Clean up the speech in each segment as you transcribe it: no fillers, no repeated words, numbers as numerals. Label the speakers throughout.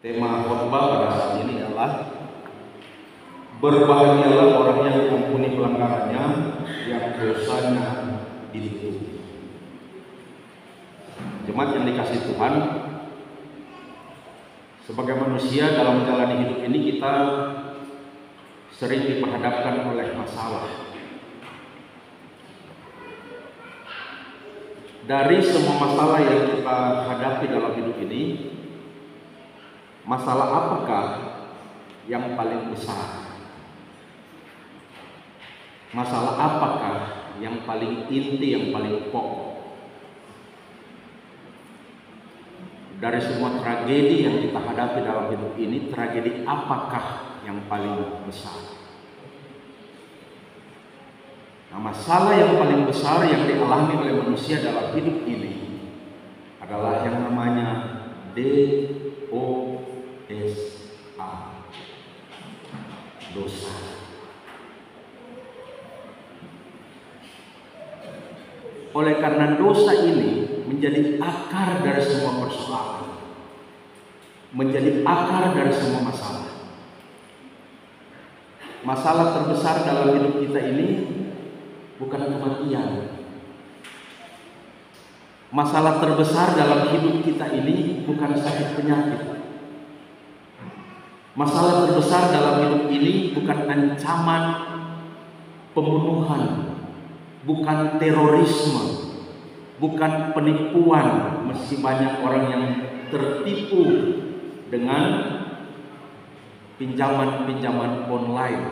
Speaker 1: Tema khotbah pada saat ini adalah berbahagialah orang yang diampuni pelanggarannya, yang dosanya ditutup. Jemaat yang dikasihi Tuhan, sebagai manusia dalam menjalani hidup ini kita sering diperhadapkan oleh masalah. Dari semua masalah yang kita hadapi dalam hidup ini, masalah apakah yang paling besar? Masalah apakah yang paling inti, yang paling pokok? Dari semua tragedi yang kita hadapi dalam hidup ini, tragedi apakah yang paling besar? Nah, masalah yang paling besar yang dialami oleh manusia dalam hidup ini adalah yang namanya dosa, dosa. Oleh karena dosa ini menjadi akar dari semua persoalan, menjadi akar dari semua masalah. Masalah terbesar dalam hidup kita ini bukan kematian. Masalah terbesar dalam hidup kita ini bukan sakit penyakit. Masalah terbesar dalam hidup ini bukan ancaman pembunuhan, bukan terorisme, bukan penipuan, meski banyak orang yang tertipu dengan pinjaman-pinjaman online,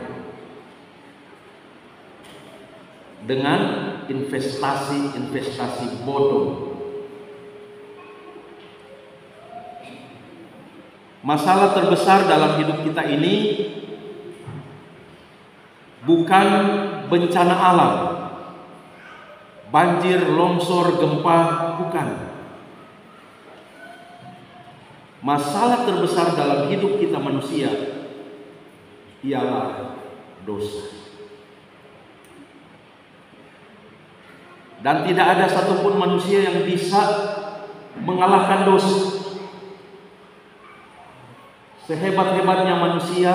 Speaker 1: dengan investasi-investasi bodoh. Masalah terbesar dalam hidup kita ini bukan bencana alam, banjir, longsor, gempa, bukan. Masalah terbesar dalam hidup kita manusia ialah dosa. Dan tidak ada satupun manusia yang bisa mengalahkan dosa. Sehebat-hebatnya manusia,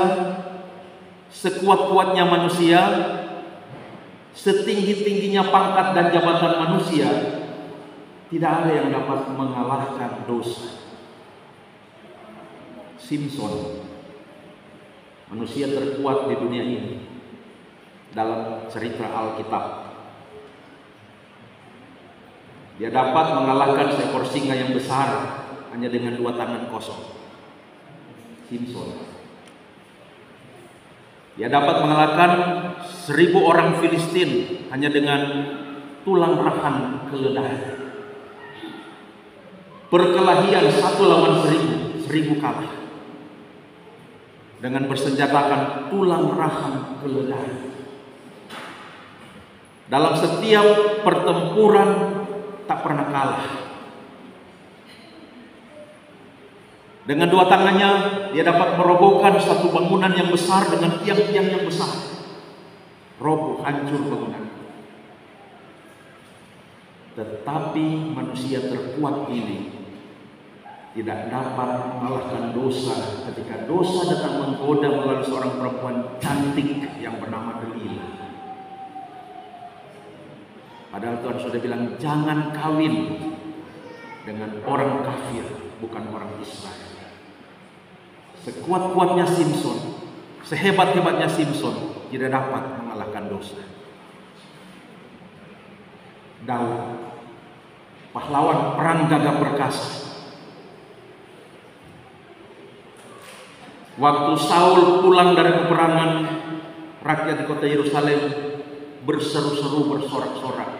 Speaker 1: sekuat-kuatnya manusia, setinggi-tingginya pangkat dan jabatan manusia, tidak ada yang dapat mengalahkan dosa. Simpson, manusia terkuat di dunia ini dalam cerita Alkitab. Dia dapat mengalahkan seekor singa yang besar hanya dengan 2 tangan kosong. Simpson. Dia dapat mengalahkan 1000 orang Filistin hanya dengan tulang rahang keledai. Perkelahian 1 lawan 1000, 1000 kalah dengan bersenjatakan tulang rahang keledai. Dalam setiap pertempuran tak pernah kalah. Dengan 2 tangannya dia dapat merobohkan satu bangunan yang besar dengan tiang-tiang yang besar. Roboh, hancur bangunan. Tetapi manusia terkuat ini tidak dapat mengalahkan dosa ketika dosa datang menggoda melalui seorang perempuan cantik yang bernama Delila. Padahal Tuhan sudah bilang jangan kawin dengan orang kafir, bukan orang Israel. Sekuat-kuatnya Simpson, sehebat-hebatnya Simpson, tidak dapat mengalahkan dosa. Daud, pahlawan perang gagah perkasa. Waktu Saul pulang dari peperangan, rakyat di kota Yerusalem berseru-seru, bersorak-sorak.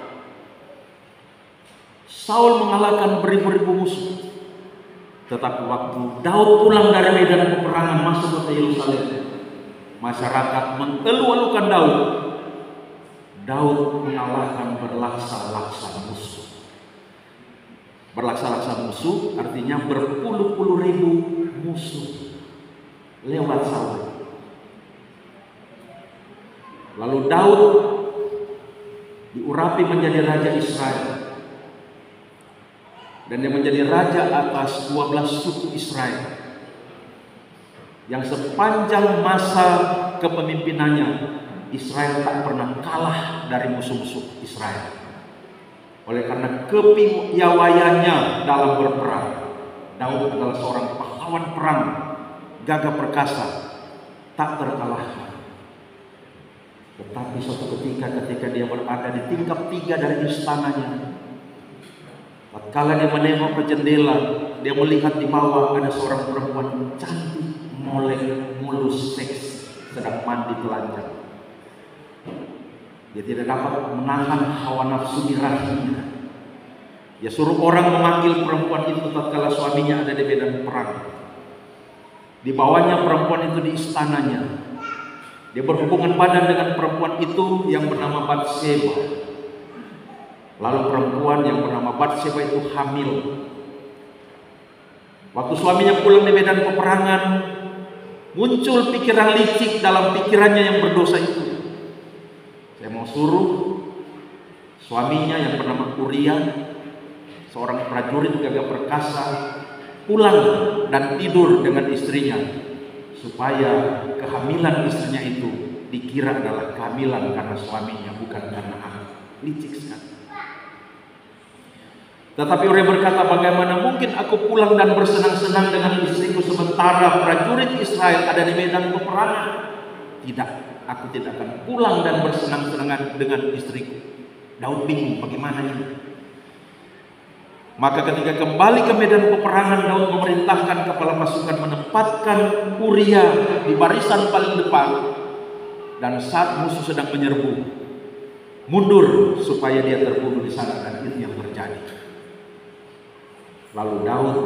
Speaker 1: Saul mengalahkan beribu-ribu musuh. Tetapi waktu Daud pulang dari medan peperangan masuk kota Yerusalem, masyarakat mengeluh-elukan Daud. Daud mengalahkan berlaksa-laksa musuh. Berlaksa-laksa musuh artinya berpuluh-puluh ribu musuh lewat Saul. Lalu Daud diurapi menjadi raja Israel. Dan dia menjadi raja atas 12 suku Israel. yang sepanjang masa kepemimpinannya Israel tak pernah kalah dari musuh-musuh Israel. Oleh karena kepiawaiannya dalam berperang, Daud adalah seorang pahlawan perang, gagah perkasa, tak terkalahkan. Tetapi suatu ketika dia berada di tingkat 3 dari istananya, tatkala dia menengok ke jendela, dia melihat di bawah ada seorang perempuan cantik, molek, mulus, seks, sedang mandi telanjang. Dia tidak dapat menahan hawa nafsu birahinya. Dia suruh orang memanggil perempuan itu tatkala suaminya ada di medan perang. Dibawanya perempuan itu di istananya. Dia berhubungan badan dengan perempuan itu yang bernama Batseba. Lalu perempuan yang bernama Batseba itu hamil. Waktu suaminya pulang di medan peperangan, muncul pikiran licik dalam pikirannya yang berdosa itu. Saya mau suruh suaminya yang bernama Uria, seorang prajurit gagah perkasa, pulang dan tidur dengan istrinya, supaya kehamilan istrinya itu dikira adalah kehamilan karena suaminya, bukan karena anak. Licik sekali. Tetapi Uria berkata, bagaimana mungkin aku pulang dan bersenang-senang dengan istriku sementara prajurit Israel ada di medan peperangan? Tidak, aku tidak akan pulang dan bersenang-senang dengan istriku. Daud bingung, bagaimana ini? Maka ketika kembali ke medan peperangan, Daud memerintahkan kepala pasukan menempatkan Uria di barisan paling depan, dan saat musuh sedang menyerbu, mundur supaya dia terbunuh di sana, dan itu yang terjadi. Lalu Daud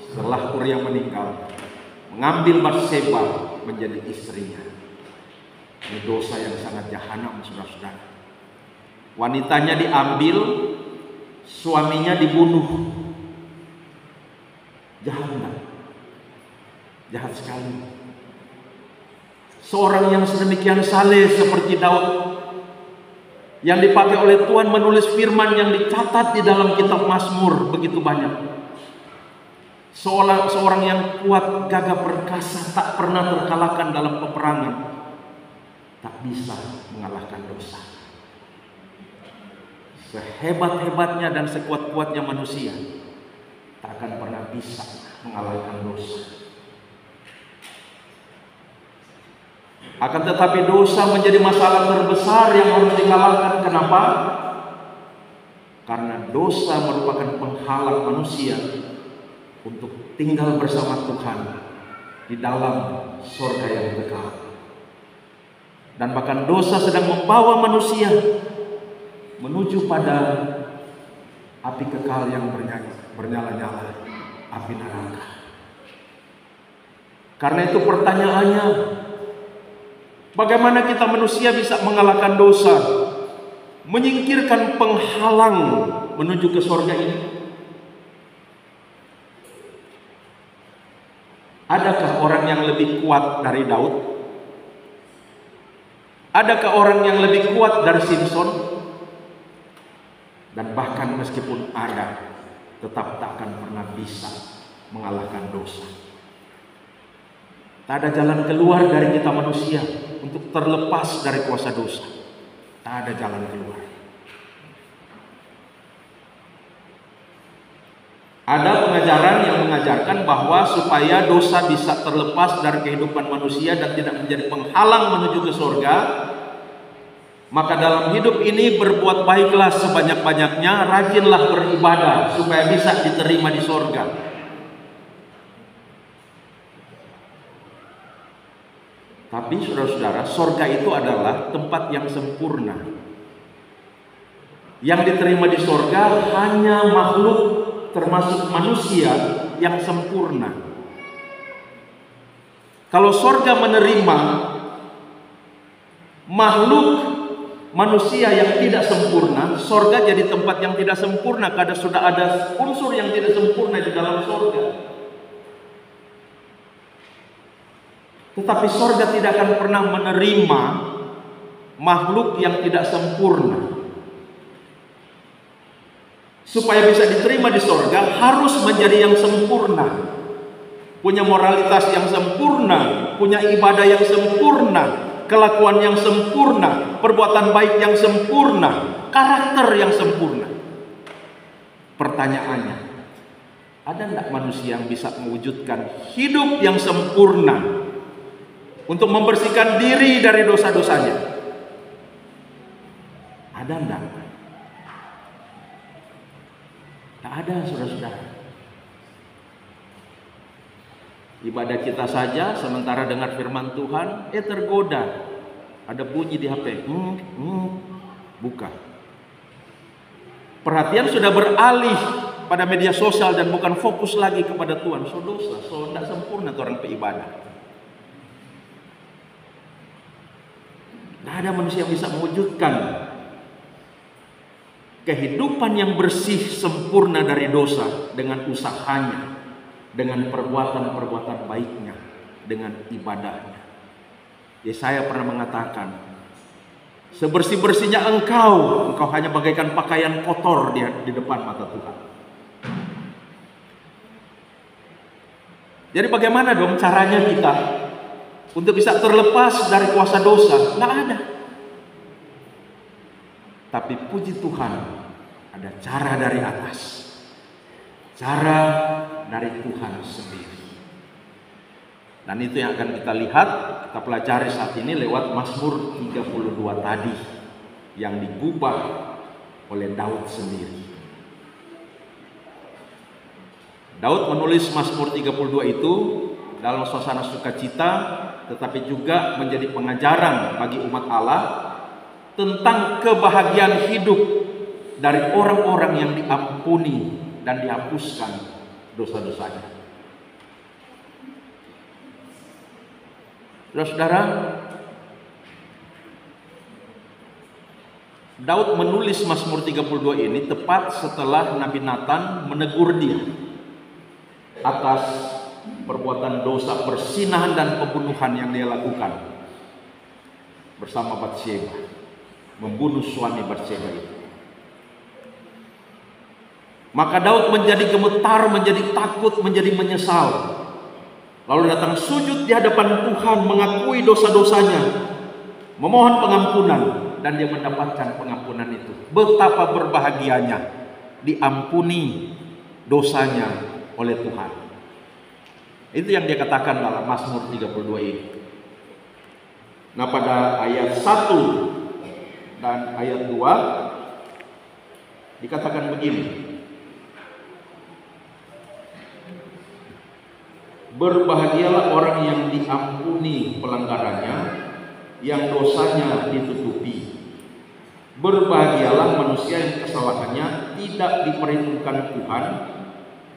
Speaker 1: setelah Uria meninggal mengambil Batseba menjadi istrinya. Ini dosa yang sangat jahanam, saudara-saudara. Wanitanya diambil, suaminya dibunuh. Jahanam, jahat sekali. Seorang yang sedemikian saleh seperti Daud, yang dipakai oleh Tuhan menulis firman yang dicatat di dalam kitab Mazmur begitu banyak. Seorang yang kuat, gagah perkasa, tak pernah terkalahkan dalam peperangan, tak bisa mengalahkan dosa. Sehebat-hebatnya dan sekuat-kuatnya manusia, tak akan pernah bisa mengalahkan dosa. Akan tetapi dosa menjadi masalah terbesar yang harus dikalahkan. Kenapa? Karena dosa merupakan penghalang manusia untuk tinggal bersama Tuhan di dalam surga yang kekal. Dan bahkan dosa sedang membawa manusia menuju pada api kekal yang bernyala-nyala, api neraka. Karena itu pertanyaannya, bagaimana kita manusia bisa mengalahkan dosa, menyingkirkan penghalang menuju ke surga ini? Adakah orang yang lebih kuat dari Daud? Adakah orang yang lebih kuat dari Simpson? Dan bahkan meskipun ada, tetap tak akan pernah bisa mengalahkan dosa. Tak ada jalan keluar dari kita manusia untuk terlepas dari kuasa dosa. Tak ada jalan keluar. Ada pengajaran yang mengajarkan bahwa supaya dosa bisa terlepas dari kehidupan manusia dan tidak menjadi penghalang menuju ke surga, maka dalam hidup ini berbuat baiklah sebanyak-banyaknya, rajinlah beribadah supaya bisa diterima di surga. Tapi saudara-saudara, surga itu adalah tempat yang sempurna. Yang diterima di surga hanya makhluk, termasuk manusia yang sempurna. Kalau surga menerima makhluk manusia yang tidak sempurna, surga jadi tempat yang tidak sempurna karena sudah ada unsur yang tidak sempurna di dalam surga. Tetapi surga tidak akan pernah menerima makhluk yang tidak sempurna. Supaya bisa diterima di surga harus menjadi yang sempurna. punya moralitas yang sempurna, punya ibadah yang sempurna, kelakuan yang sempurna, perbuatan baik yang sempurna, karakter yang sempurna. Pertanyaannya, ada enggak manusia yang bisa mewujudkan hidup yang sempurna untuk membersihkan diri dari dosa-dosanya? Ada enggak? Tak ada, saudara-saudara. Ibadah kita saja sementara dengar firman Tuhan, tergoda. Ada bunyi di HP, buka. Perhatian sudah beralih pada media sosial dan bukan fokus lagi kepada Tuhan. So dosa, so tidak sempurna itu orang beribadah. Tidak ada manusia yang bisa mewujudkan kehidupan yang bersih sempurna dari dosa dengan usahanya, dengan perbuatan-perbuatan baiknya, dengan ibadahnya. Yesaya pernah mengatakan, sebersih-bersihnya engkau hanya bagaikan pakaian kotor di depan mata Tuhan. Jadi bagaimana dong caranya kita untuk bisa terlepas dari kuasa dosa? Nggak ada. Tapi puji Tuhan, ada cara dari atas. Cara dari Tuhan sendiri. Dan itu yang akan kita lihat, kita pelajari saat ini lewat Mazmur 32 tadi, yang digubah oleh Daud sendiri. Daud menulis Mazmur 32 itu dalam suasana sukacita, tetapi juga menjadi pengajaran bagi umat Allah tentang kebahagiaan hidup dari orang-orang yang diampuni dan dihapuskan dosa-dosanya. Saudara-saudara, Daud menulis Mazmur 32 ini tepat setelah Nabi Nathan menegur dia atas perbuatan dosa persinahan dan pembunuhan yang dia lakukan bersama Batsheba, membunuh suami Batsheba itu. Maka Daud menjadi gemetar, menjadi takut, menjadi menyesal. Lalu datang sujud di hadapan Tuhan, mengakui dosa-dosanya, memohon pengampunan, dan dia mendapatkan pengampunan itu. Betapa berbahagianya diampuni dosanya oleh Tuhan. Itu yang dia katakan dalam Mazmur 32 ini. Nah, pada ayat 1 dan ayat 2 dikatakan begini. Berbahagialah orang yang diampuni pelanggarannya, yang dosanya ditutupi. Berbahagialah manusia yang kesalahannya tidak diperhitungkan Tuhan,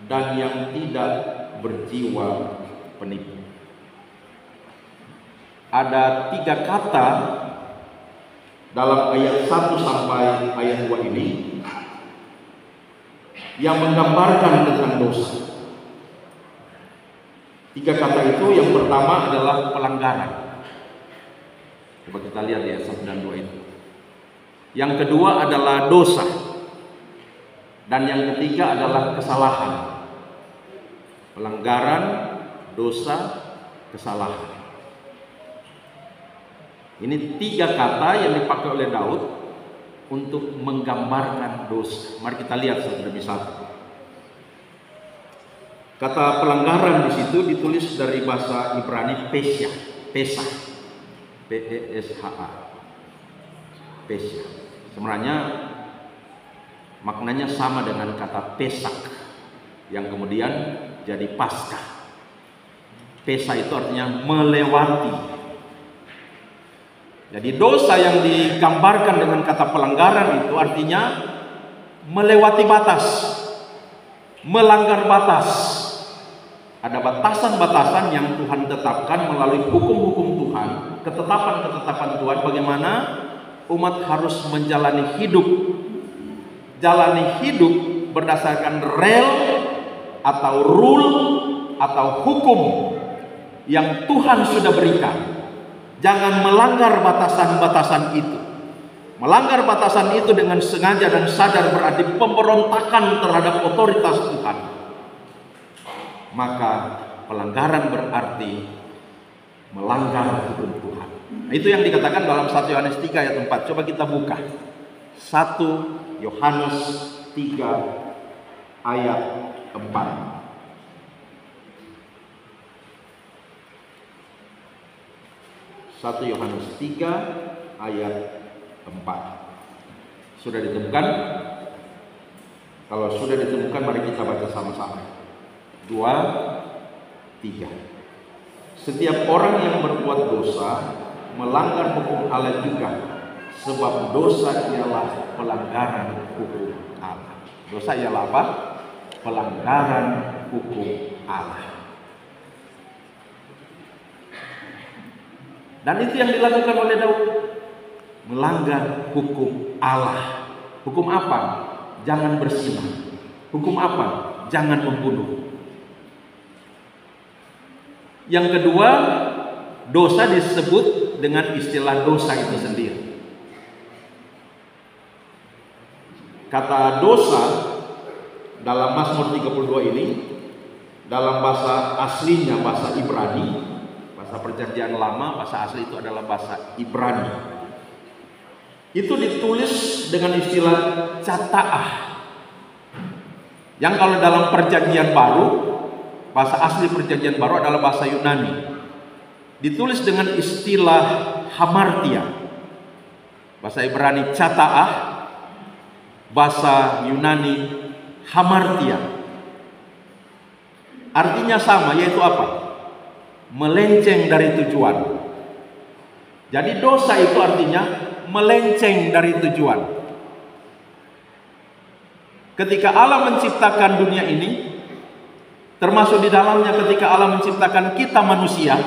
Speaker 1: dan yang tidak berjiwa penipu. Ada 3 kata dalam ayat 1 sampai ayat 2 ini yang menggambarkan tentang dosa. 3 kata itu, yang pertama adalah pelanggaran. Coba kita lihat ya 1 dan 2 itu. Yang kedua adalah dosa. Dan yang ketiga adalah kesalahan. Pelanggaran, dosa, kesalahan. Ini 3 kata yang dipakai oleh Daud untuk menggambarkan dosa. Mari kita lihat satu demi satu. Kata pelanggaran di situ ditulis dari bahasa Ibrani pesha, pesah, P-E-S-H-A, pesha. Sebenarnya maknanya sama dengan kata pesak, yang kemudian jadi Paskah. Pesah itu artinya melewati. Jadi dosa yang digambarkan dengan kata pelanggaran itu artinya melewati batas, melanggar batas. Ada batasan-batasan yang Tuhan tetapkan melalui hukum-hukum Tuhan, ketetapan-ketetapan Tuhan, bagaimana umat harus menjalani hidup. Jalani hidup berdasarkan rel atau rule atau hukum yang Tuhan sudah berikan. Jangan melanggar batasan-batasan itu. Melanggar batasan itu dengan sengaja dan sadar berarti pemberontakan terhadap otoritas Tuhan. Maka pelanggaran berarti melanggar hukum Tuhan. Nah, itu yang dikatakan dalam 1 Yohanes 3 ayat 4. Coba kita buka 1 Yohanes 3 ayat 4. 1 Yohanes 3 ayat 4. Sudah ditemukan? Kalau sudah ditemukan, mari kita baca sama-sama. 2, 3. Setiap orang yang berbuat dosa melanggar hukum Allah juga, sebab dosa ialah pelanggaran hukum Allah. Dosa ialah apa? Pelanggaran hukum Allah. Dan itu yang dilakukan oleh Daud, melanggar hukum Allah. Hukum apa? Jangan berzina. Hukum apa? Jangan membunuh. Yang kedua, dosa disebut dengan istilah dosa itu sendiri. Kata dosa dalam Mazmur 32 ini, dalam bahasa aslinya, bahasa Ibrani, bahasa Perjanjian Lama, bahasa asli itu adalah bahasa Ibrani. Itu ditulis dengan istilah cata'ah. Yang kalau dalam Perjanjian Baru, bahasa asli Perjanjian Baru adalah bahasa Yunani. Ditulis dengan istilah hamartia. Bahasa Ibrani cata'ah, bahasa Yunani hamartia. Artinya sama, yaitu apa? Melenceng dari tujuan. Jadi dosa itu artinya melenceng dari tujuan. Ketika Allah menciptakan dunia ini, termasuk di dalamnya ketika Allah menciptakan kita manusia,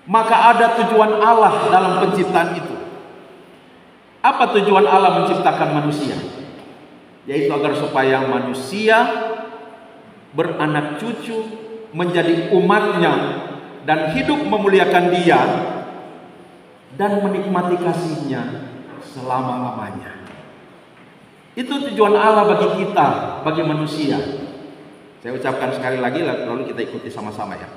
Speaker 1: maka ada tujuan Allah dalam penciptaan itu. Apa tujuan Allah menciptakan manusia? Yaitu agar supaya manusia beranak cucu, menjadi umatnya, dan hidup memuliakan Dia dan menikmati kasih-Nya selama-lamanya. Itu tujuan Allah bagi kita, bagi manusia. Saya ucapkan sekali lagi, lalu kita ikuti sama-sama ya.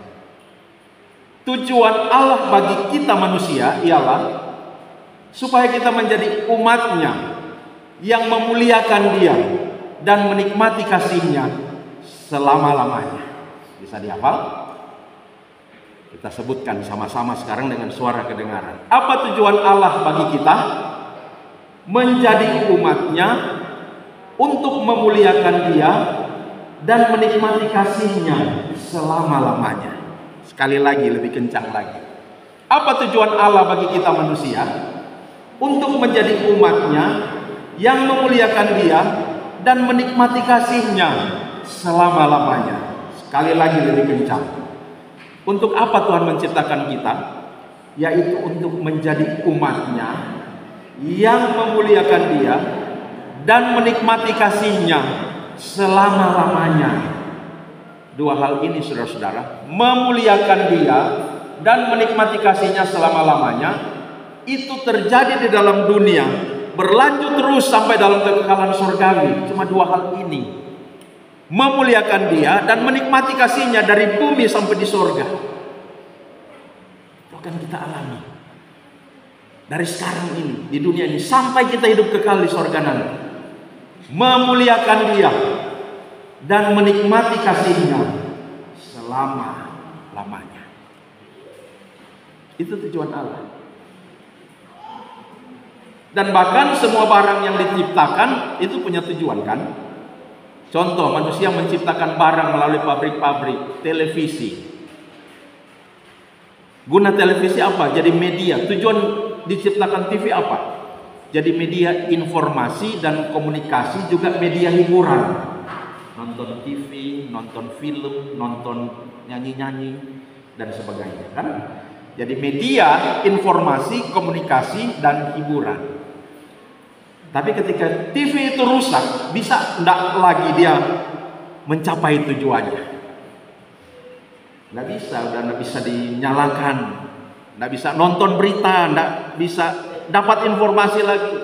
Speaker 1: Tujuan Allah bagi kita manusia ialah supaya kita menjadi umatnya yang memuliakan Dia dan menikmati kasih-Nya selama-lamanya. Bisa dihafal? Kita sebutkan sama-sama sekarang dengan suara kedengaran. Apa tujuan Allah bagi kita? Menjadi umatnya untuk memuliakan Dia dan menikmati kasih-Nya selama-lamanya. Sekali lagi, lebih kencang lagi. Apa tujuan Allah bagi kita manusia? Untuk menjadi umatnya yang memuliakan Dia dan menikmati kasih-Nya selama-lamanya. Sekali lagi, lebih kencang. Untuk apa Tuhan menciptakan kita? Yaitu untuk menjadi umatnya yang memuliakan Dia dan menikmati kasih-Nya selama-lamanya. Dua hal ini, saudara-saudara, memuliakan Dia dan menikmati kasih-Nya selama-lamanya, itu terjadi di dalam dunia, berlanjut terus sampai dalam kekekalan surgawi. Cuma dua hal ini, memuliakan Dia dan menikmati kasih-Nya dari bumi sampai di surga. Itu akan kita alami dari sekarang ini, di dunia ini, sampai kita hidup kekal di surga nanti. Memuliakan Dia dan menikmati kasih-Nya selama-lamanya. Itu tujuan Allah. Dan bahkan semua barang yang diciptakan itu punya tujuan, kan? Contoh, manusia menciptakan barang melalui pabrik-pabrik, televisi. Guna televisi apa? Jadi media. Tujuan diciptakan TV apa? Jadi media informasi dan komunikasi, juga media hiburan. Nonton TV, nonton film, nonton nyanyi-nyanyi, dan sebagainya, kan? Jadi media informasi, komunikasi, dan hiburan. Tapi ketika TV itu rusak, bisa enggak lagi dia mencapai tujuannya? Nggak bisa, udah nggak bisa dinyalakan, nggak bisa nonton berita, nggak bisa dapat informasi lagi.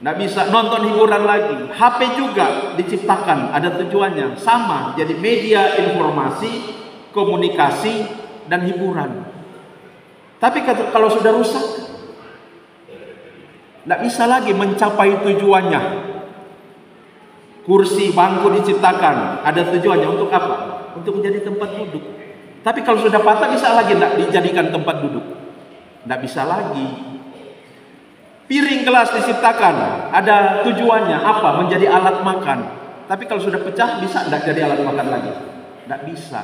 Speaker 1: Nggak bisa nonton hiburan lagi. HP juga diciptakan, ada tujuannya. Sama, jadi media informasi, komunikasi, dan hiburan. Tapi kalau sudah rusak, nggak bisa lagi mencapai tujuannya. Kursi, bangku diciptakan, ada tujuannya untuk apa? Untuk menjadi tempat duduk. Tapi kalau sudah patah, bisa lagi nggak dijadikan tempat duduk? Nggak bisa lagi. Piring gelas diciptakan, ada tujuannya apa? Menjadi alat makan. Tapi kalau sudah pecah, bisa nggak jadi alat makan lagi? Nggak bisa.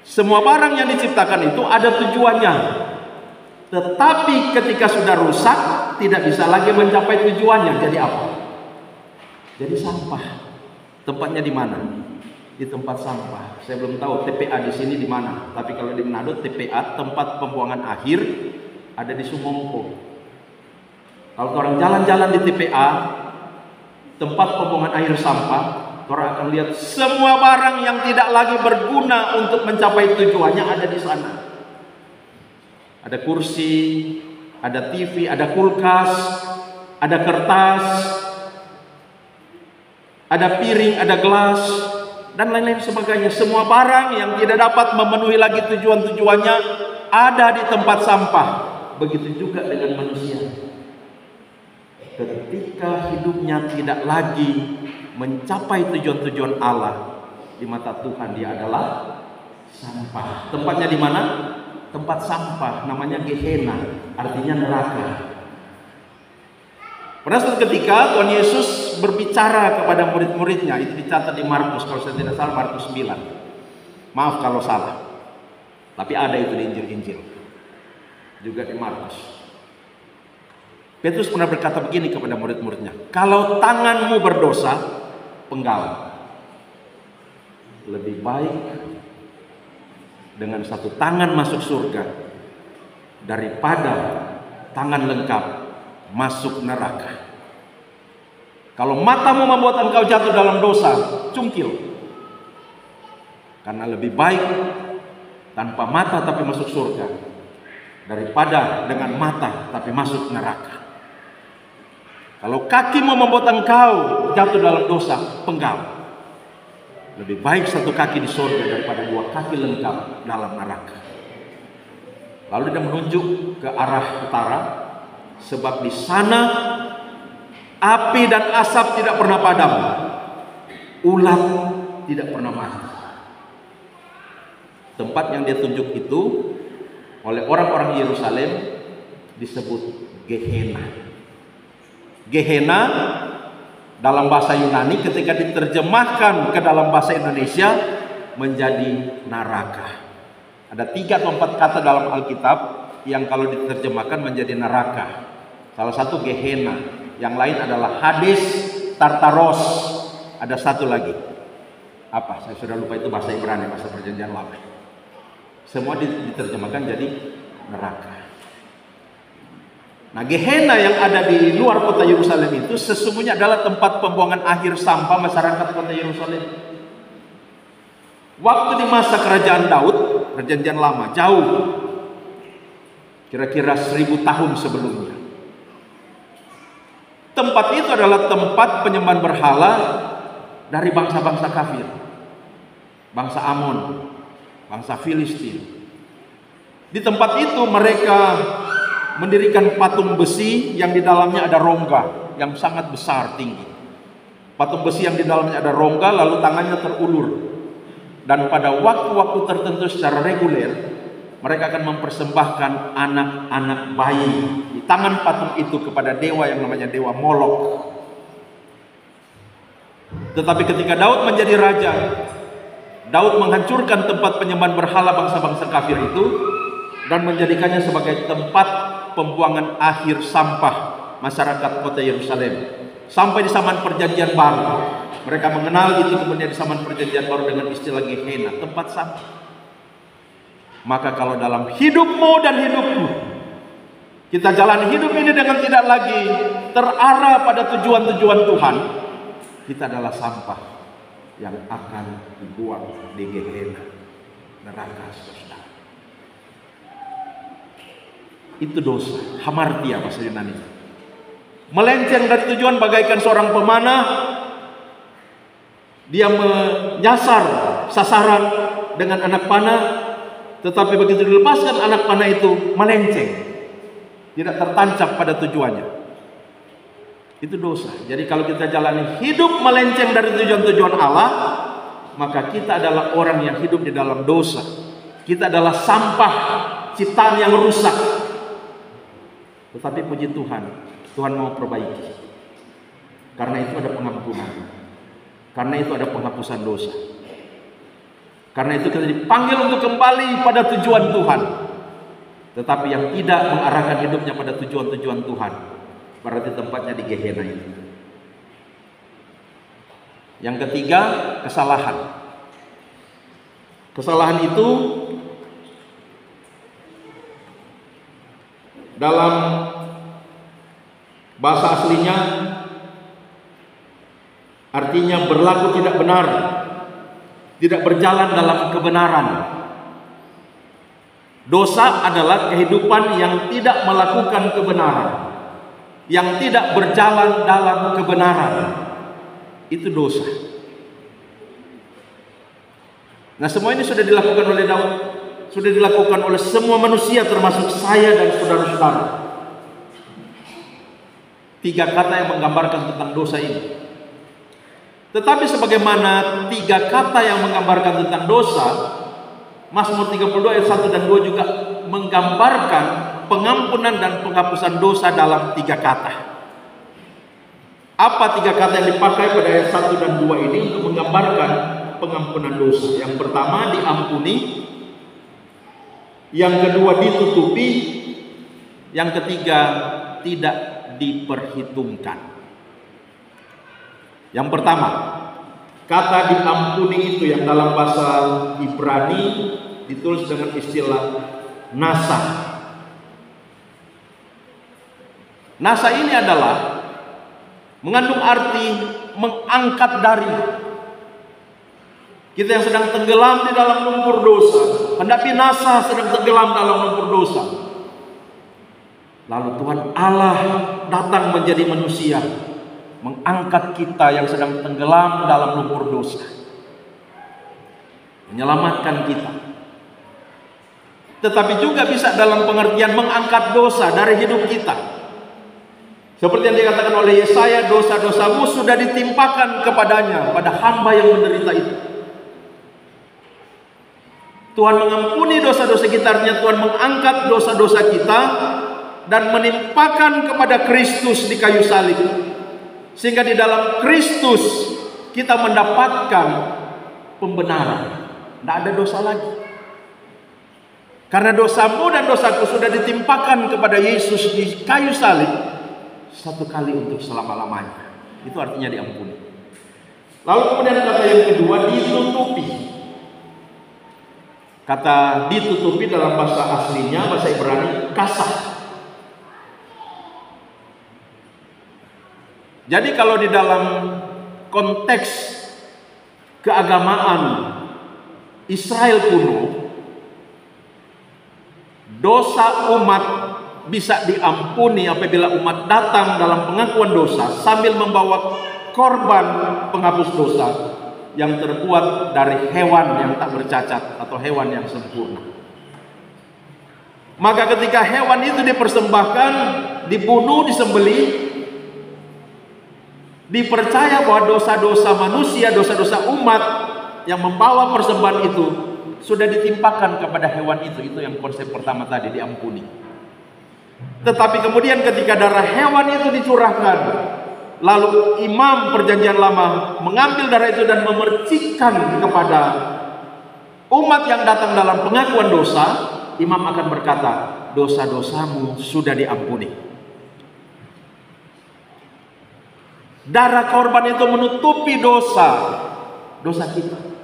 Speaker 1: Semua barang yang diciptakan itu ada tujuannya. Tetapi ketika sudah rusak, tidak bisa lagi mencapai tujuannya. Jadi apa? Jadi sampah. Tempatnya di mana? Di tempat sampah. Saya belum tahu TPA di sini di mana. Tapi kalau di Manado, TPA, tempat pembuangan akhir, ada di Sumongko. Kalau orang jalan-jalan di TPA, tempat pembuangan akhir sampah, orang akan lihat semua barang yang tidak lagi berguna untuk mencapai tujuannya ada di sana. Ada kursi, ada TV, ada kulkas, ada kertas, ada piring, ada gelas, dan lain-lain sebagainya. Semua barang yang tidak dapat memenuhi lagi tujuan-tujuannya ada di tempat sampah. Begitu juga dengan manusia. Ketika hidupnya tidak lagi mencapai tujuan-tujuan Allah, di mata Tuhan dia adalah sampah. Tempatnya di mana? Tempat sampah, namanya Gehenna, artinya neraka. Pada suatu ketika Tuhan Yesus berbicara kepada murid-muridnya, itu dicatat di Markus, kalau saya tidak salah Markus 9. Maaf kalau salah, tapi ada itu di Injil-Injil, juga di Markus. Petrus pernah berkata begini kepada murid-muridnya, kalau tanganmu berdosa, penggal. Lebih baik dengan satu tangan masuk surga daripada tangan lengkap masuk neraka. Kalau matamu membuat engkau jatuh dalam dosa, cungkil. Karena lebih baik tanpa mata tapi masuk surga daripada dengan mata tapi masuk neraka. Kalau kakimu membuat engkau jatuh dalam dosa, penggal. Lebih baik satu kaki di surga daripada dua kaki lengkap dalam neraka. Lalu dia menunjuk ke arah utara, sebab di sana api dan asap tidak pernah padam, ulat tidak pernah mati. Tempat yang dia tunjuk itu oleh orang-orang Yerusalem disebut Gehenna. Gehenna dalam bahasa Yunani ketika diterjemahkan ke dalam bahasa Indonesia menjadi neraka. Ada 3 atau 4 kata dalam Alkitab yang kalau diterjemahkan menjadi neraka. Salah satu Gehenna, yang lain adalah Hades, Tartaros. Ada satu lagi. Apa? Saya sudah lupa, itu bahasa Ibrani, bahasa Perjanjian Lama. Semua diterjemahkan jadi neraka. Nah, Gehenna yang ada di luar kota Yerusalem itu sesungguhnya adalah tempat pembuangan akhir sampah masyarakat kota Yerusalem. Waktu di masa kerajaan Daud, Perjanjian Lama, jauh, kira-kira 1000 tahun sebelumnya. Tempat itu adalah tempat penyembahan berhala dari bangsa-bangsa kafir, bangsa Amon, bangsa Filistin. Di tempat itu mereka mendirikan patung besi yang di dalamnya ada rongga yang sangat besar tinggi. Patung besi yang di dalamnya ada rongga, lalu tangannya terulur. Dan pada waktu-waktu tertentu secara reguler, mereka akan mempersembahkan anak-anak bayi di tangan patung itu kepada dewa yang namanya dewa Molok. Tetapi ketika Daud menjadi raja, Daud menghancurkan tempat penyembahan berhala bangsa-bangsa kafir itu dan menjadikannya sebagai tempat pembuangan akhir sampah masyarakat kota Yerusalem. Sampai di zaman Perjanjian Baru, mereka mengenal itu kemudian di zaman Perjanjian Baru dengan istilah Gehenna, tempat sampah. Maka kalau dalam hidupmu dan hidupku, kita jalani hidup ini dengan tidak lagi terarah pada tujuan-tujuan Tuhan, kita adalah sampah yang akan dibuang di Gehenna, neraka saudara. Itu dosa, hamartia bahasa Yunani. Melenceng dari tujuan bagaikan seorang pemanah. Dia menyasar sasaran dengan anak panah, tetapi begitu dilepaskan anak panah itu melenceng, tidak tertancap pada tujuannya. Itu dosa. Jadi kalau kita jalani hidup melenceng dari tujuan-tujuan Allah, maka kita adalah orang yang hidup di dalam dosa. Kita adalah sampah ciptaan yang rusak. Tetapi puji Tuhan, Tuhan mau perbaiki. Karena itu ada pengampunan. Karena itu ada penghapusan dosa. Karena itu kita dipanggil untuk kembali pada tujuan Tuhan. Tetapi yang tidak mengarahkan hidupnya pada tujuan-tujuan Tuhan, berarti tempatnya di Gehenna itu. Yang ketiga, kesalahan. Kesalahan itu dalam bahasa aslinya artinya berlaku tidak benar, tidak berjalan dalam kebenaran. Dosa adalah kehidupan yang tidak melakukan kebenaran, yang tidak berjalan dalam kebenaran. Itu dosa. Nah, semua ini sudah dilakukan oleh Daud, sudah dilakukan oleh semua manusia termasuk saya dan saudara-saudara. 3 kata yang menggambarkan tentang dosa ini. Tetapi sebagaimana 3 kata yang menggambarkan tentang dosa, Mazmur 32 ayat 1 dan 2 juga menggambarkan pengampunan dan penghapusan dosa dalam 3 kata. Apa 3 kata yang dipakai pada ayat 1 dan 2 ini untuk menggambarkan pengampunan dosa? Yang pertama, diampuni. Yang kedua, ditutupi. Yang ketiga, tidak diperhitungkan. Yang pertama, kata diampuni itu yang dalam bahasa Ibrani ditulis dengan istilah nasa. Nasa ini adalah mengandung arti mengangkat dari. Kita yang sedang tenggelam di dalam lumpur dosa, hendapi nasa sedang tenggelam dalam lumpur dosa. Lalu Tuhan Allah datang menjadi manusia, mengangkat kita yang sedang tenggelam dalam lumpur dosa, menyelamatkan kita. Tetapi juga bisa dalam pengertian mengangkat dosa dari hidup kita. Seperti yang dikatakan oleh Yesaya, dosa-dosamu sudah ditimpakan kepadanya, pada hamba yang menderita itu. Tuhan mengampuni dosa-dosa kita, artinya Tuhan mengangkat dosa-dosa kita dan menimpakan kepada Kristus di kayu salib. Sehingga di dalam Kristus kita mendapatkan pembenaran. Tidak ada dosa lagi. Karena dosamu dan dosaku sudah ditimpakan kepada Yesus di kayu salib, satu kali untuk selama-lamanya. Itu artinya diampuni. Lalu kemudian kata yang kedua, ditutupi. Kata ditutupi dalam bahasa aslinya, bahasa Ibrani, kasah. Jadi kalau di dalam konteks keagamaan Israel kuno, dosa umat bisa diampuni apabila umat datang dalam pengakuan dosa sambil membawa korban penghapus dosa yang terbuat dari hewan yang tak bercacat atau hewan yang sempurna. Maka ketika hewan itu dipersembahkan, dibunuh, disembelih, dipercaya bahwa dosa-dosa manusia, dosa-dosa umat yang membawa persembahan itu sudah ditimpakan kepada hewan itu. Itu yang konsep pertama tadi, diampuni. Tetapi kemudian ketika darah hewan itu dicurahkan, lalu imam perjanjian lama mengambil darah itu dan memercikkan kepada umat yang datang dalam pengakuan dosa, imam akan berkata, dosa-dosamu sudah diampuni. Darah korban itu menutupi dosa kita.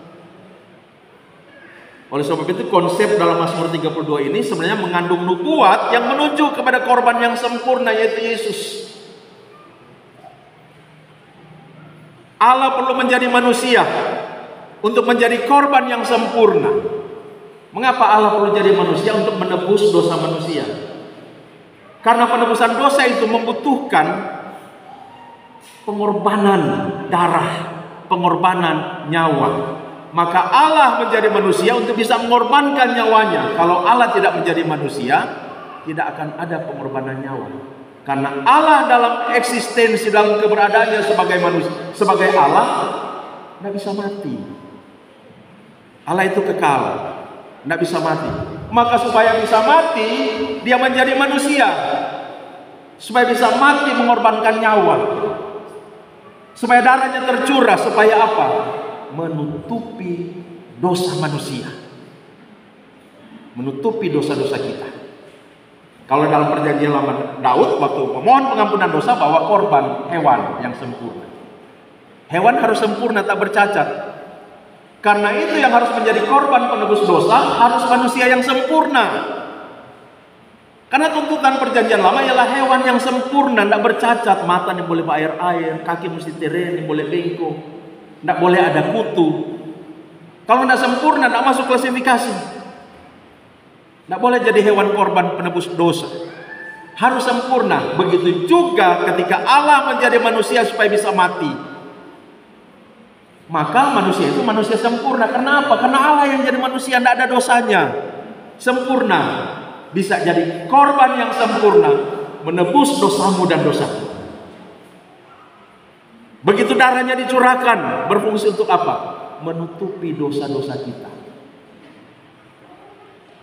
Speaker 1: Oleh sebab itu konsep dalam Mazmur 32 ini sebenarnya mengandung nubuat yang menuju kepada korban yang sempurna, yaitu Yesus. Allah perlu menjadi manusia untuk menjadi korban yang sempurna. Mengapa Allah perlu jadi manusia? Untuk menebus dosa manusia. Karena penebusan dosa itu membutuhkan pengorbanan darah, pengorbanan nyawa. Maka Allah menjadi manusia untuk bisa mengorbankan nyawanya. Kalau Allah tidak menjadi manusia, tidak akan ada pengorbanan nyawa. Karena Allah dalam eksistensi, dalam keberadaannya sebagai manusia, sebagai Allah, tidak bisa mati. Allah itu kekal, tidak bisa mati. Maka supaya bisa mati, dia menjadi manusia. Supaya bisa mati mengorbankan nyawa. Supaya darahnya tercurah, supaya apa? Menutupi dosa manusia, menutupi dosa-dosa kita. Kalau dalam perjanjian lama, Daud waktu memohon pengampunan dosa bawa korban hewan yang sempurna. Hewan harus sempurna, tak bercacat. Karena itu yang harus menjadi korban penebus dosa harus manusia yang sempurna. Karena tuntutan perjanjian lama ialah hewan yang sempurna, tidak bercacat, mata yang boleh berair-air, kaki mesti teren, boleh bengkok, tidak boleh ada kutu. Kalau tidak sempurna, tidak masuk klasifikasi. Tidak boleh jadi hewan korban penebus dosa. Harus sempurna. Begitu juga ketika Allah menjadi manusia supaya bisa mati. Maka manusia itu manusia sempurna. Kenapa? Karena Allah yang jadi manusia, tidak ada dosanya. Sempurna. Bisa jadi korban yang sempurna, menebus dosamu dan dosaku. Begitu darahnya dicurahkan, berfungsi untuk apa? Menutupi dosa-dosa kita.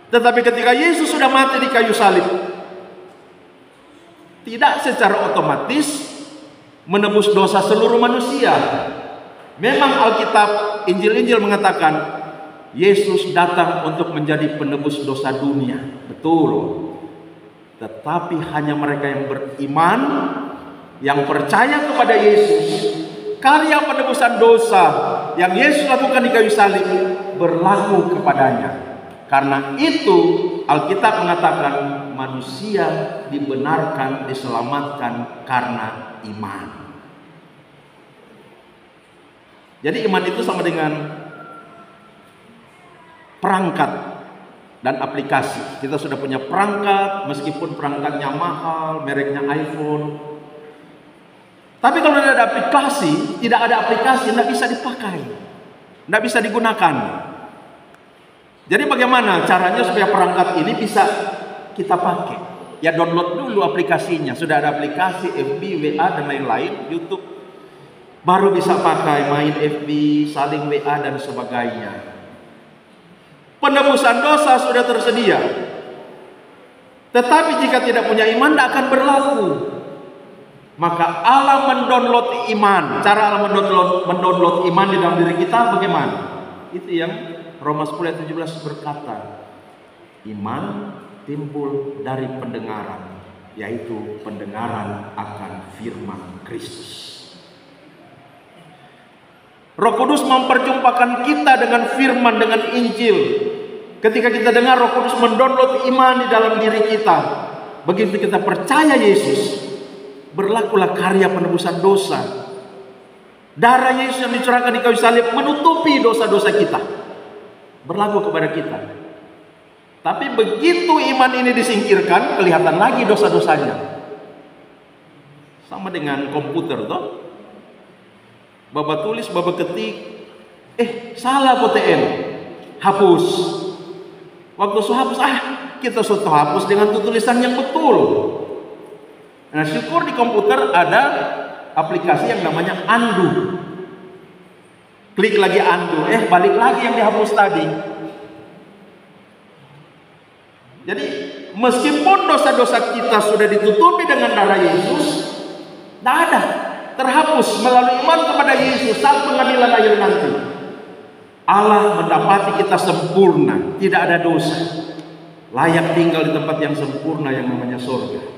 Speaker 1: Tetapi ketika Yesus sudah mati di kayu salib, tidak secara otomatis menebus dosa seluruh manusia. Memang Alkitab, Injil-Injil mengatakan Yesus datang untuk menjadi penebus dosa dunia. Betul. Tetapi hanya mereka yang beriman, yang percaya kepada Yesus, karya penebusan dosa yang Yesus lakukan di kayu salib berlaku kepadanya. Karena itu Alkitab mengatakan manusia dibenarkan, diselamatkan karena iman. Jadi iman itu sama dengan perangkat dan aplikasi. Kita sudah punya perangkat, meskipun perangkatnya mahal, mereknya iPhone. Tapi kalau tidak ada aplikasi, tidak bisa dipakai, tidak bisa digunakan. Jadi bagaimana caranya supaya perangkat ini bisa kita pakai? Ya download dulu aplikasinya. Sudah ada aplikasi FB, WA dan lain-lain, YouTube. Baru bisa pakai main FB, saling WA dan sebagainya. Penebusan dosa sudah tersedia. Tetapi jika tidak punya iman, tidak akan berlaku. Maka Allah mendownload iman. Cara Allah mendownload iman di dalam diri kita bagaimana? Itu yang Roma 10 ayat 17 berkata, iman timbul dari pendengaran, yaitu pendengaran akan firman Kristus. Roh Kudus memperjumpakan kita dengan firman, dengan Injil. Ketika kita dengar, Roh Kudus mendownload iman di dalam diri kita. Begitu kita percaya Yesus, berlakulah karya penebusan dosa. Darah Yesus yang dicurahkan di kayu salib menutupi dosa-dosa kita, berlaku kepada kita. Tapi begitu iman ini disingkirkan, kelihatan lagi dosa-dosanya. Sama dengan komputer toh. Bapak tulis, bapak ketik, salah PTN, hapus. Waktu hapus, kita sudah hapus dengan tulisan yang betul. Nah, syukur di komputer ada aplikasi yang namanya undo. Klik lagi undo, balik lagi yang dihapus tadi. Jadi meskipun dosa-dosa kita sudah ditutupi dengan darah Yesus, tidak ada, terhapus melalui iman kepada Yesus saat pengadilan akhir nanti. Allah mendapati kita sempurna, tidak ada dosa, layak tinggal di tempat yang sempurna yang namanya surga.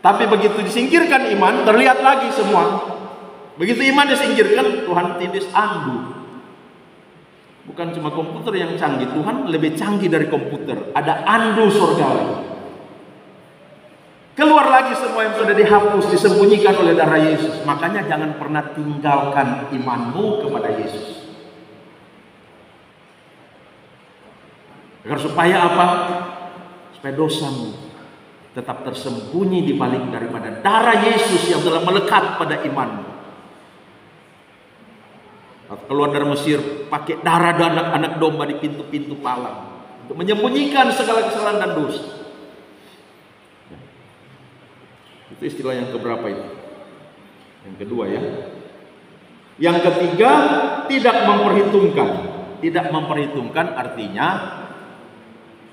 Speaker 1: Tapi begitu disingkirkan iman, terlihat lagi semua. Begitu iman disingkirkan, Tuhan tindis undo. Bukan cuma komputer yang canggih, Tuhan lebih canggih dari komputer. Ada undo surgawi. Keluar lagi semua yang sudah dihapus, disembunyikan oleh darah Yesus. Makanya jangan pernah tinggalkan imanmu kepada Yesus. Agar supaya apa? Supaya dosamu tetap tersembunyi di balik daripada darah Yesus yang telah melekat pada imanmu. Keluar dari Mesir pakai darah anak domba di pintu-pintu palang untuk menyembunyikan segala kesalahan dan dosa. Itu istilah yang keberapa itu? Yang kedua ya. Yang ketiga, tidak memperhitungkan. Tidak memperhitungkan artinya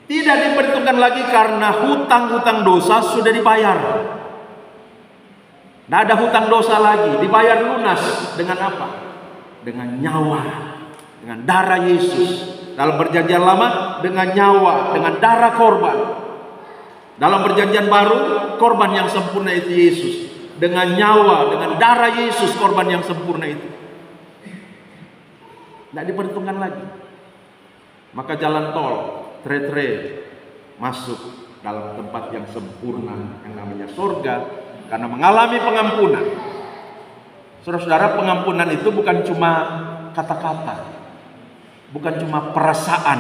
Speaker 1: tidak diperhitungkan lagi karena hutang-hutang dosa sudah dibayar. Tidak ada hutang dosa lagi, dibayar lunas dengan apa? Dengan nyawa, dengan darah Yesus. Dalam perjanjian lama dengan nyawa, dengan darah korban. Dalam perjanjian baru korban yang sempurna itu Yesus. Dengan nyawa, dengan darah Yesus korban yang sempurna itu. Tidak diperhitungkan lagi. Maka jalan tol tre masuk dalam tempat yang sempurna yang namanya surga karena mengalami pengampunan. Saudara-saudara, pengampunan itu bukan cuma kata-kata, bukan cuma perasaan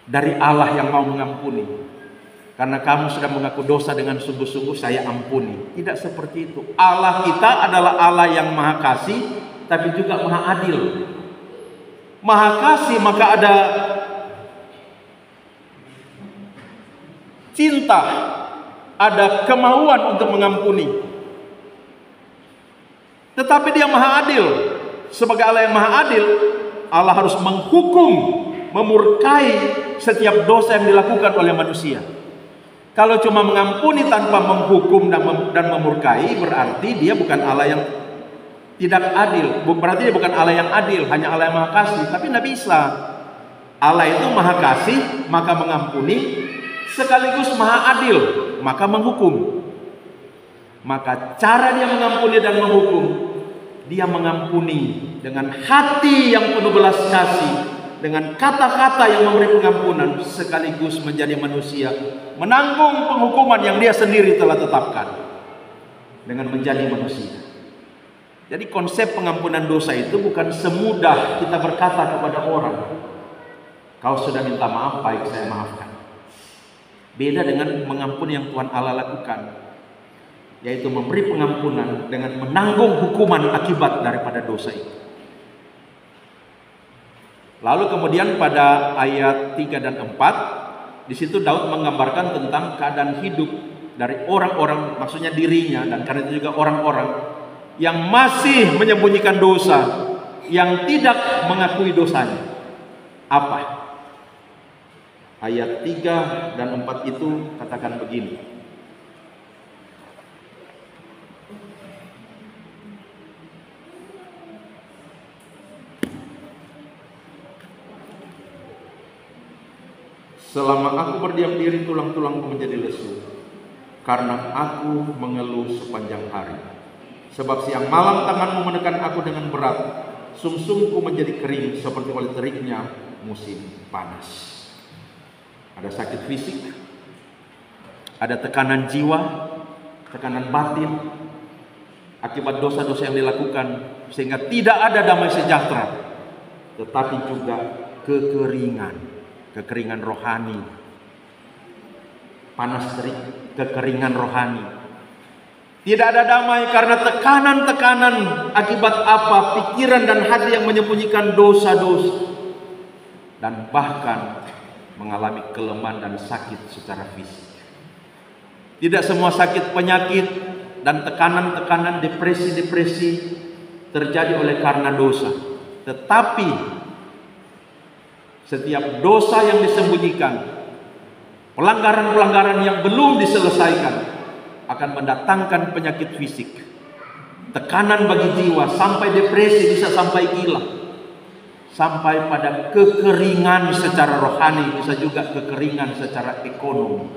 Speaker 1: dari Allah yang mau mengampuni. Karena kamu sudah mengaku dosa dengan sungguh-sungguh, saya ampuni. Tidak seperti itu. Allah kita adalah Allah yang maha kasih, tapi juga maha adil. Maha kasih maka ada cinta, ada kemauan untuk mengampuni. Tetapi dia maha adil. Sebagai Allah yang maha adil, Allah harus menghukum, memurkai setiap dosa yang dilakukan oleh manusia. Kalau cuma mengampuni tanpa menghukum dan memurkai, berarti dia bukan Allah yang tidak adil. Berarti dia bukan Allah yang adil, hanya Allah yang maha kasih. Tapi tidak bisa. Allah itu maha kasih, maka mengampuni, sekaligus maha adil, maka menghukum. Maka cara dia mengampuni dan menghukum, dia mengampuni dengan hati yang penuh belas kasih, dengan kata-kata yang memberi pengampunan, sekaligus menjadi manusia, menanggung penghukuman yang dia sendiri telah tetapkan dengan menjadi manusia. Jadi konsep pengampunan dosa itu bukan semudah kita berkata kepada orang, kau sudah minta maaf, baik saya maafkan. Beda dengan mengampuni yang Tuhan Allah lakukan, yaitu memberi pengampunan dengan menanggung hukuman akibat daripada dosa itu. Lalu kemudian pada ayat 3 dan 4, di situ Daud menggambarkan tentang keadaan hidup dari orang-orang, maksudnya dirinya, dan karena itu juga orang-orang yang masih menyembunyikan dosa, yang tidak mengakui dosanya. Apa? Ayat 3 dan 4 itu katakan begini. Selama aku berdiam diri, tulang-tulangku menjadi lesu, karena aku mengeluh sepanjang hari. Sebab siang malam tanganmu menekan aku dengan berat, sumsumku menjadi kering seperti oleh teriknya musim panas. Ada sakit fisik, ada tekanan jiwa, tekanan batin, akibat dosa-dosa yang dilakukan, sehingga tidak ada damai sejahtera, tetapi juga kekeringan rohani, panas terik, kekeringan rohani. Tidak ada damai karena tekanan-tekanan akibat apa? Pikiran dan hati yang menyembunyikan dosa-dosa, dan bahkan mengalami kelemahan dan sakit secara fisik. Tidak semua sakit, penyakit dan tekanan-tekanan, depresi-depresi terjadi oleh karena dosa, tetapi setiap dosa yang disembunyikan, pelanggaran-pelanggaran yang belum diselesaikan, akan mendatangkan penyakit fisik, tekanan bagi jiwa, sampai depresi, bisa sampai gila, sampai pada kekeringan secara rohani, bisa juga kekeringan secara ekonomi.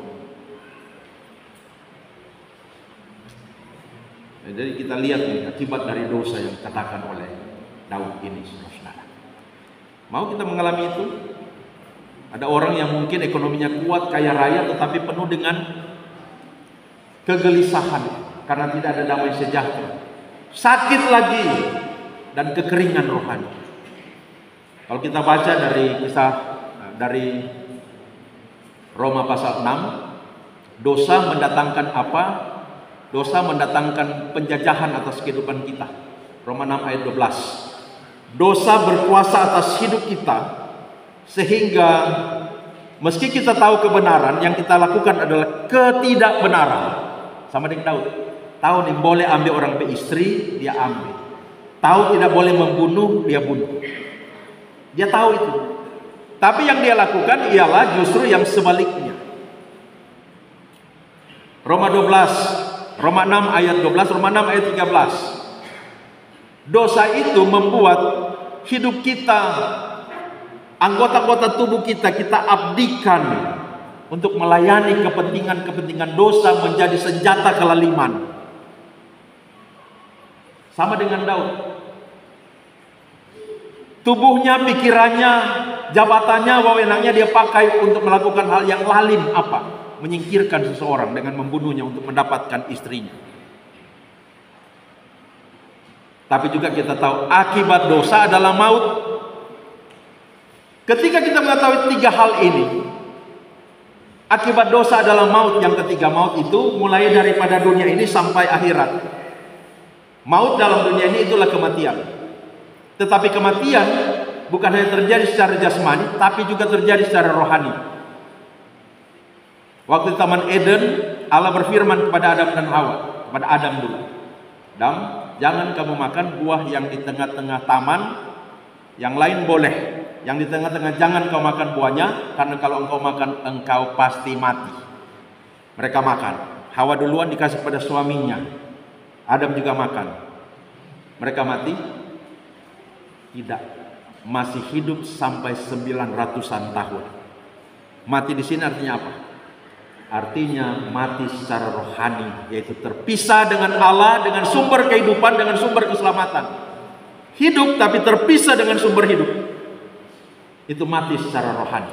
Speaker 1: Jadi kita lihat nih akibat dari dosa yang dikatakan oleh Daud ini, saudara. Mau kita mengalami itu? Ada orang yang mungkin ekonominya kuat, kaya raya, tetapi penuh dengan kegelisahan karena tidak ada damai sejahtera, sakit lagi, dan kekeringan rohani. Kalau kita baca dari kisah dari Roma pasal 6. Dosa mendatangkan apa? Dosa mendatangkan penjajahan atas kehidupan kita. Roma 6 ayat 12. Dosa berkuasa atas hidup kita, sehingga meski kita tahu kebenaran, yang kita lakukan adalah ketidakbenaran. Sama dengan Daud. Tahu nih boleh ambil orang beristri, dia ambil. Tahu tidak boleh membunuh, dia bunuh. Dia tahu itu. Tapi yang dia lakukan ialah justru yang sebaliknya. Roma 12, Roma 6 ayat 12, Roma 6 ayat 13. Dosa itu membuat hidup kita, anggota-anggota tubuh kita abdikan untuk melayani kepentingan-kepentingan dosa menjadi senjata kelaliman. Sama dengan Daud. Tubuhnya, pikirannya, jabatannya, wewenangnya dia pakai untuk melakukan hal yang lalim. Apa? Menyingkirkan seseorang dengan membunuhnya untuk mendapatkan istrinya. Tapi juga kita tahu akibat dosa adalah maut. Ketika kita mengetahui tiga hal ini, akibat dosa adalah maut. Yang ketiga, maut itu mulai daripada dunia ini sampai akhirat. Maut dalam dunia ini itulah kematian. Tetapi kematian bukan hanya terjadi secara jasmani, tapi juga terjadi secara rohani. Waktu di Taman Eden, Allah berfirman kepada Adam dan Hawa, kepada Adam dulu. Adam, jangan kamu makan buah yang di tengah-tengah taman, yang lain boleh. Yang di tengah-tengah jangan kau makan buahnya, karena kalau engkau makan, engkau pasti mati. Mereka makan. Hawa duluan dikasih pada suaminya. Adam juga makan. Mereka mati? Tidak. Masih hidup sampai 900-an tahun. Mati di sini artinya apa? Artinya mati secara rohani, yaitu terpisah dengan Allah, dengan sumber kehidupan, dengan sumber keselamatan. Hidup tapi terpisah dengan sumber hidup. Itu mati secara rohani.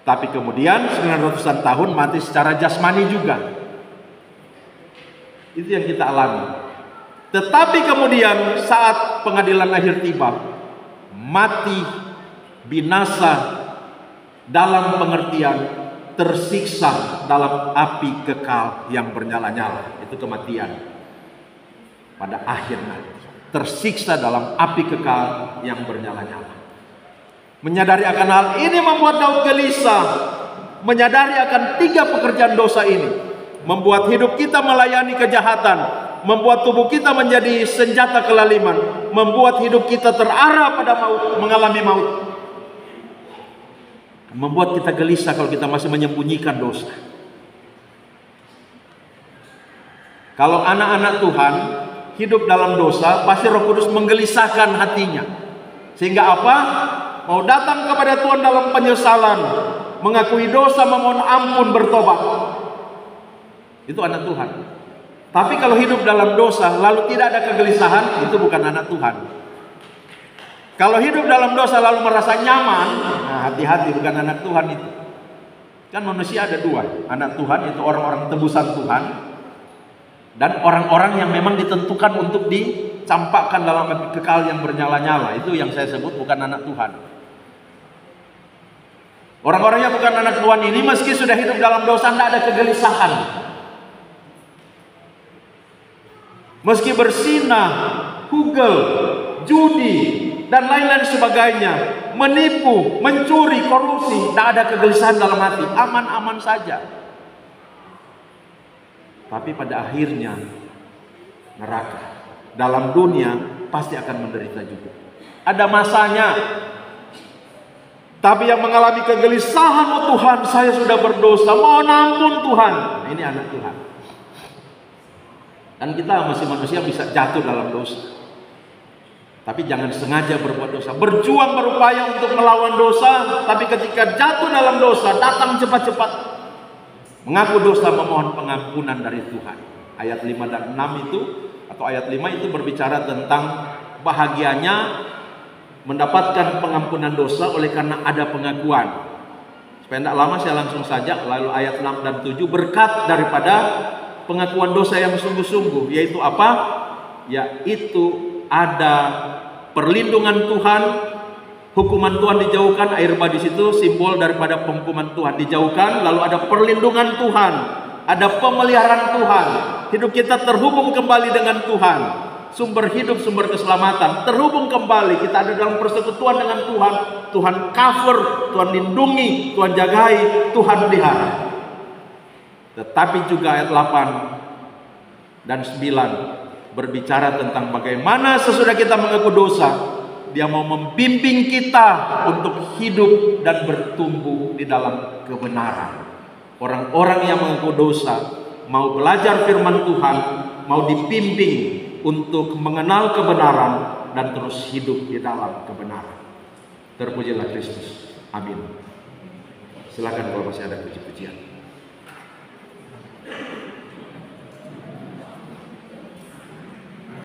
Speaker 1: Tapi kemudian 900-an tahun mati secara jasmani juga. Itu yang kita alami. Tetapi kemudian saat pengadilan akhir tiba, mati, binasa dalam pengertian tersiksa dalam api kekal yang bernyala-nyala. Itu kematian pada akhir nanti. Tersiksa dalam api kekal yang bernyala-nyala. Menyadari akan hal ini membuat Daud gelisah. Menyadari akan tiga pekerjaan dosa ini membuat hidup kita melayani kejahatan, membuat tubuh kita menjadi senjata kelaliman, membuat hidup kita terarah pada maut, mengalami maut. Membuat kita gelisah kalau kita masih menyembunyikan dosa. Kalau anak-anak Tuhan hidup dalam dosa, pasti Roh Kudus menggelisahkan hatinya. Sehingga apa? Mau datang kepada Tuhan dalam penyesalan, mengakui dosa, memohon ampun, bertobat. Itu anak Tuhan. Tapi kalau hidup dalam dosa lalu tidak ada kegelisahan, itu bukan anak Tuhan. Kalau hidup dalam dosa lalu merasa nyaman, nah hati-hati, bukan anak Tuhan itu. Kan manusia ada dua, anak Tuhan itu orang-orang tebusan Tuhan, dan orang-orang yang memang ditentukan untuk dicampakkan dalam api kekal yang bernyala-nyala. Itu yang saya sebut bukan anak Tuhan. Orang-orang yang bukan anak Tuhan ini meski sudah hidup dalam dosa tidak ada kegelisahan. Meski bersinah, hugel, judi, dan lain-lain sebagainya, menipu, mencuri, korupsi, tidak ada kegelisahan dalam hati, aman-aman saja. Tapi pada akhirnya neraka. Dalam dunia pasti akan menderita juga. Ada masanya. Tapi yang mengalami kegelisahan, oh Tuhan, saya sudah berdosa, mohon ampun Tuhan. Nah, ini anak Tuhan. Dan kita masih manusia bisa jatuh dalam dosa. Tapi jangan sengaja berbuat dosa. Berjuang berupaya untuk melawan dosa, tapi ketika jatuh dalam dosa, datang cepat-cepat. Mengaku dosa, memohon pengampunan dari Tuhan. Ayat 5 dan 6 itu, atau ayat 5 itu berbicara tentang bahagianya mendapatkan pengampunan dosa oleh karena ada pengakuan. Supaya tidak lama saya langsung saja, lalu ayat 6 dan 7 berkat daripada pengakuan dosa yang sungguh-sungguh, yaitu apa? Yaitu ada perlindungan Tuhan, hukuman Tuhan dijauhkan, air bah di situ simbol daripada penghukuman Tuhan dijauhkan, lalu ada perlindungan Tuhan, ada pemeliharaan Tuhan. Hidup kita terhubung kembali dengan Tuhan. Sumber hidup, sumber keselamatan terhubung kembali. Kita ada dalam persekutuan dengan Tuhan. Tuhan cover, Tuhan lindungi, Tuhan jagai, Tuhan pelihara. Tetapi juga ayat 8 dan 9 berbicara tentang bagaimana sesudah kita mengaku dosa, Dia mau membimbing kita untuk hidup dan bertumbuh di dalam kebenaran. Orang-orang yang mengaku dosa mau belajar firman Tuhan, mau dibimbing untuk mengenal kebenaran dan terus hidup di dalam kebenaran. Terpujilah Kristus. Amin. Silakan kalau masih ada puji-pujian.